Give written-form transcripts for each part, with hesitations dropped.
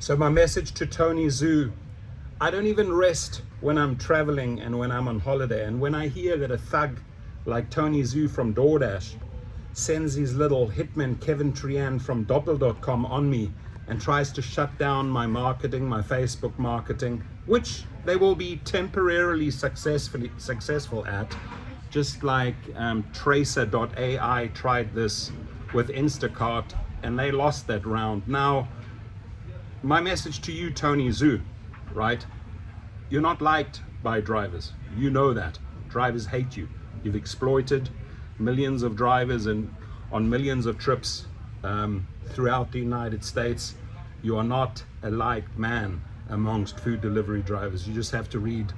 So my message to Tony Zhu, I don't even rest when I'm traveling and when I'm on holiday. And when I hear that a thug like Tony Zhu from DoorDash sends his little hitman Kevin Trian from Doppel.com on me and tries to shut down my marketing, my Facebook marketing, which they will be temporarily successful at, just like Tracer.ai tried this with Instacart and they lost that round. Now, my message to you, Tony Zhu, right? You're not liked by drivers. You know that. Drivers hate you. You've exploited millions of drivers and on millions of trips throughout the United States. You are not a liked man amongst food delivery drivers. You just have to read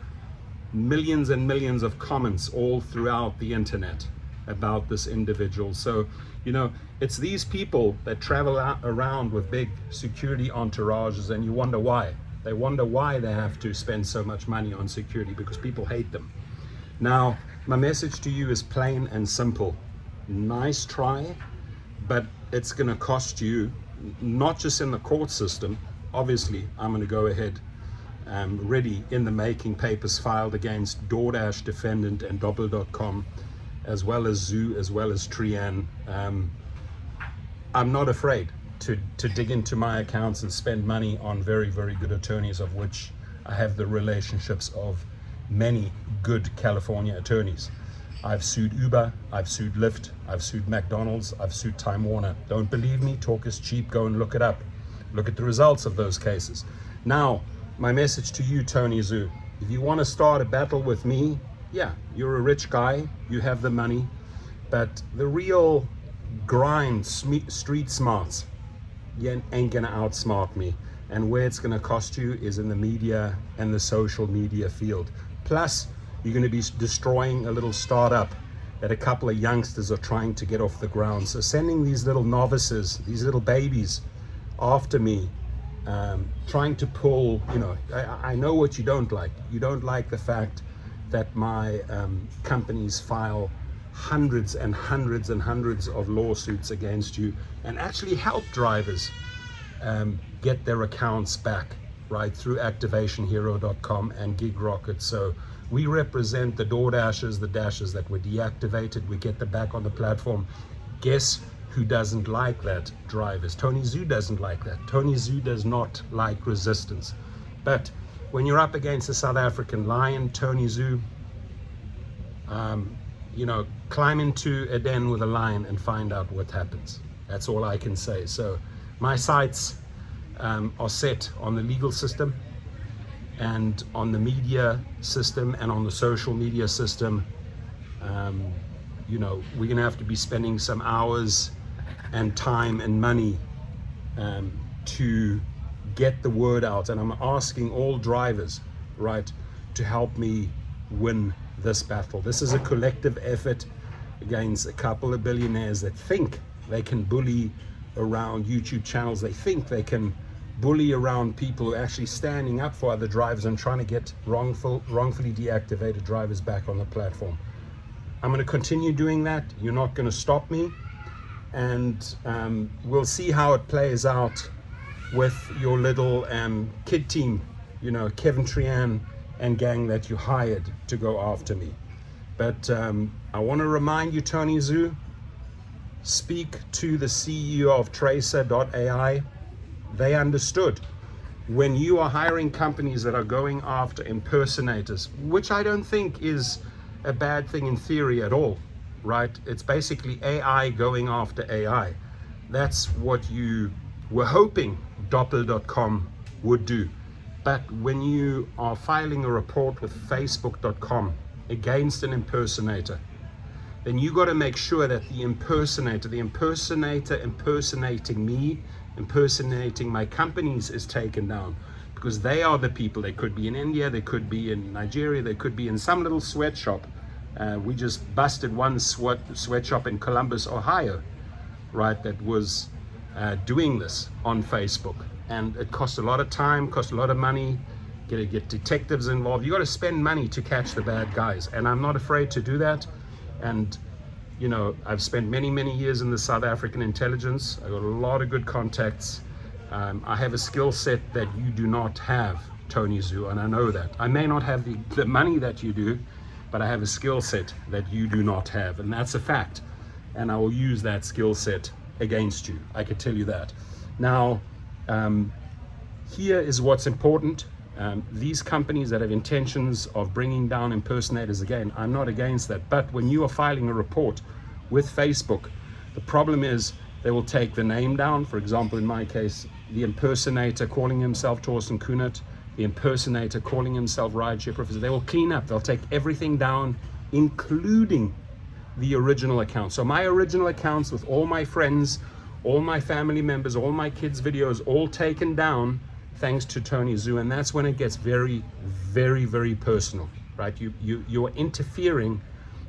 millions and millions of comments all throughout the internet about this individual. So, you know, it's these people that travel around with big security entourages, and you wonder why. They wonder why they have to spend so much money on security, because people hate them. Now, my message to you is plain and simple. Nice try, but it's going to cost you, not just in the court system. Obviously, I'm going to go ahead ready in the making, papers filed against DoorDash defendant and Doppel.com, as well as Zhu, as well as Trian. I'm not afraid to dig into my accounts and spend money on very, very good attorneys, of which I have the relationships of many good California attorneys. I've sued Uber, I've sued Lyft, I've sued McDonald's, I've sued Time Warner. Don't believe me? Talk is cheap. Go and look it up. Look at the results of those cases. Now, my message to you, Tony Zhu, if you want to start a battle with me, yeah, you're a rich guy, you have the money, but the real grind, street smarts, you ain't gonna outsmart me. And where it's gonna cost you is in the media and the social media field. Plus, you're gonna be destroying a little startup that a couple of youngsters are trying to get off the ground. So sending these little novices, these little babies after me, trying to pull, you know, I know what you don't like. You don't like the fact that my companies file hundreds and hundreds and hundreds of lawsuits against you and actually help drivers get their accounts back, right, through activationhero.com and GigRocket. So we represent the DoorDashers, the Dashers that were deactivated. We get them back on the platform. Guess who doesn't like that? Drivers. Tony Zhu doesn't like that. Tony Zhu does not like resistance. But when you're up against a South African lion, Tony Zhu, you know, climb into a den with a lion and find out what happens. That's all I can say. So my sights are set on the legal system and on the media system and on the social media system. You know, we're gonna have to be spending some hours and time and money to get the word out. And I'm asking all drivers, right, to help me win this battle. This is a collective effort against a couple of billionaires that think they can bully around YouTube channels. They think they can bully around people who are actually standing up for other drivers and trying to get wrongfully deactivated drivers back on the platform. I'm going to continue doing that. You're not going to stop me. And we'll see how it plays out with your little kid team, you know, Kevin Trian and gang that you hired to go after me. But I want to remind you, Tony Zhu, speak to the CEO of Tracer.ai. They understood. When you are hiring companies that are going after impersonators, which I don't think is a bad thing in theory at all, right? It's basically AI going after AI. That's what you were hoping Doppel.com would do. But when you are filing a report with Facebook.com against an impersonator, then you got to make sure that the impersonator impersonating me, impersonating my companies is taken down, because they are the people. They could be in India, they could be in Nigeria, they could be in some little sweatshop. We just busted one sweatshop in Columbus, Ohio, right, that was doing this on Facebook. And it cost a lot of time, cost a lot of money, get detectives involved. You got to spend money to catch the bad guys. And I'm not afraid to do that. And, you know, I've spent many, many years in the South African intelligence. I got a lot of good contacts. I have a skill set that you do not have, Tony Zoo, and I know that. I may not have the money that you do, but I have a skill set that you do not have, and that's a fact. And I will use that skill set against you. I can tell you that. Now, here is what's important. These companies that have intentions of bringing down impersonators, again, I'm not against that. But when you are filing a report with Facebook, the problem is they will take the name down. For example, in my case, the impersonator calling himself Torsten Kunert, the impersonator calling himself Rideshare Professor. They will clean up. They'll take everything down, including the original account. So my original accounts with all my friends, all my family members, all my kids' videos, all taken down thanks to Tony Zoo. And that's when it gets very, very, very personal, right? You're interfering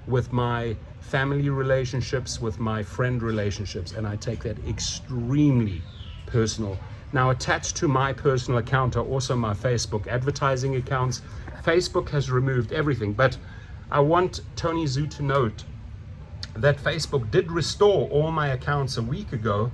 with my family relationships, with my friend relationships, and I take that extremely personal. Now, attached to my personal account are also my Facebook advertising accounts. Facebook has removed everything, but I want Tony Zoo to note that Facebook did restore all my accounts a week ago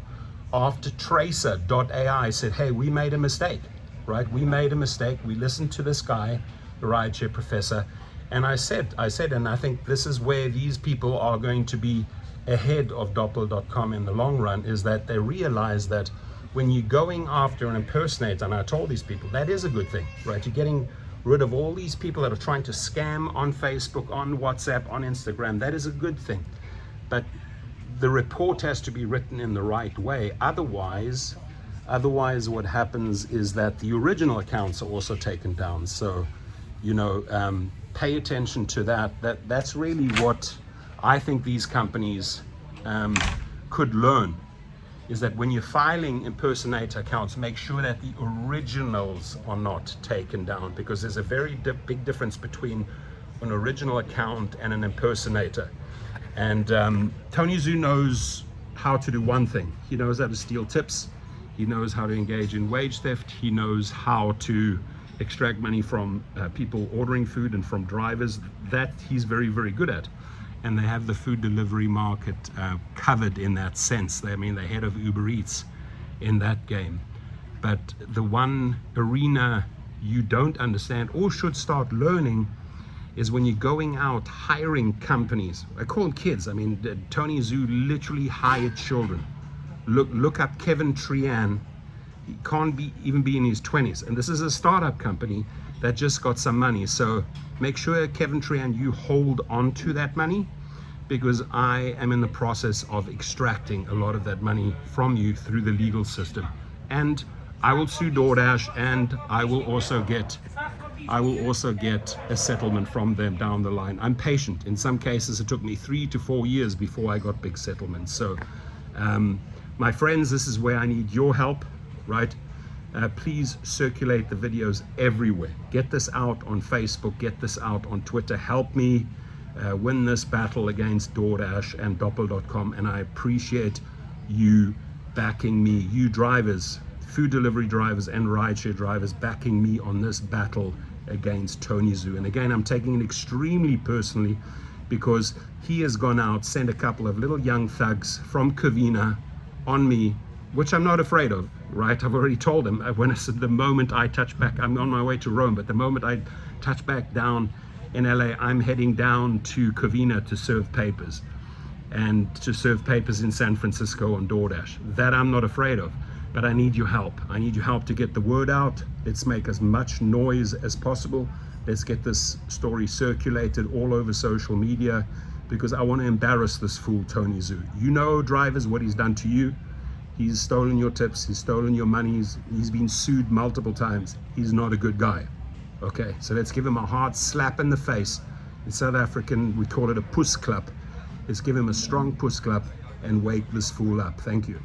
after Tracer.ai said, hey, we made a mistake, right? We made a mistake. We listened to this guy, the Rideshare Professor, and I said, and I think this is where these people are going to be ahead of Doppel.com in the long run, is that they realize that when you're going after an impersonator, and I told these people, that is a good thing, right? You're getting rid of all these people that are trying to scam on Facebook, on WhatsApp, on Instagram. That is a good thing. But the report has to be written in the right way. Otherwise what happens is that the original accounts are also taken down. So, pay attention to that. That's really what I think these companies could learn, is that when you're filing impersonator accounts, make sure that the originals are not taken down, because there's a very big difference between an original account and an impersonator. And Tony Zoo knows how to do one thing. He knows how to steal tips. He knows how to engage in wage theft. He knows how to extract money from people ordering food and from drivers. That he's very, very good at. And they have the food delivery market covered in that sense. They're head of Uber Eats in that game. But the one arena you don't understand or should start learning is when you're going out hiring companies. I call them kids. Tony Zoo literally hired children. Look up Kevin Trian. He can't even be in his 20s. And this is a startup company that just got some money. So make sure, Kevin Trian, you hold on to that money, because I am in the process of extracting a lot of that money from you through the legal system. And I will sue DoorDash, and I will also get a settlement from them down the line. I'm patient. In some cases, it took me 3 to 4 years before I got big settlements. So, my friends, this is where I need your help, right? Please circulate the videos everywhere. Get this out on Facebook, get this out on Twitter. Help me win this battle against DoorDash and Doppel.com, and I appreciate you backing me, you drivers, food delivery drivers and rideshare drivers, backing me on this battle against Tony Zoo. And again, I'm taking it extremely personally, because he has gone out, sent a couple of little young thugs from Covina on me, which I'm not afraid of, right? I've already told him, when I said the moment I touch back, I'm on my way to Rome, but the moment I touch back down in LA, I'm heading down to Covina to serve papers, and to serve papers in San Francisco on DoorDash. That I'm not afraid of, but I need your help. I need your help to get the word out. Let's make as much noise as possible. Let's get this story circulated all over social media, because I want to embarrass this fool, Tony Zoo. You know, drivers, what he's done to you. He's stolen your tips, he's stolen your money, he's been sued multiple times. He's not a good guy. Okay, so let's give him a hard slap in the face. In South African, we call it a puss clap. Let's give him a strong puss clap and wake this fool up. Thank you.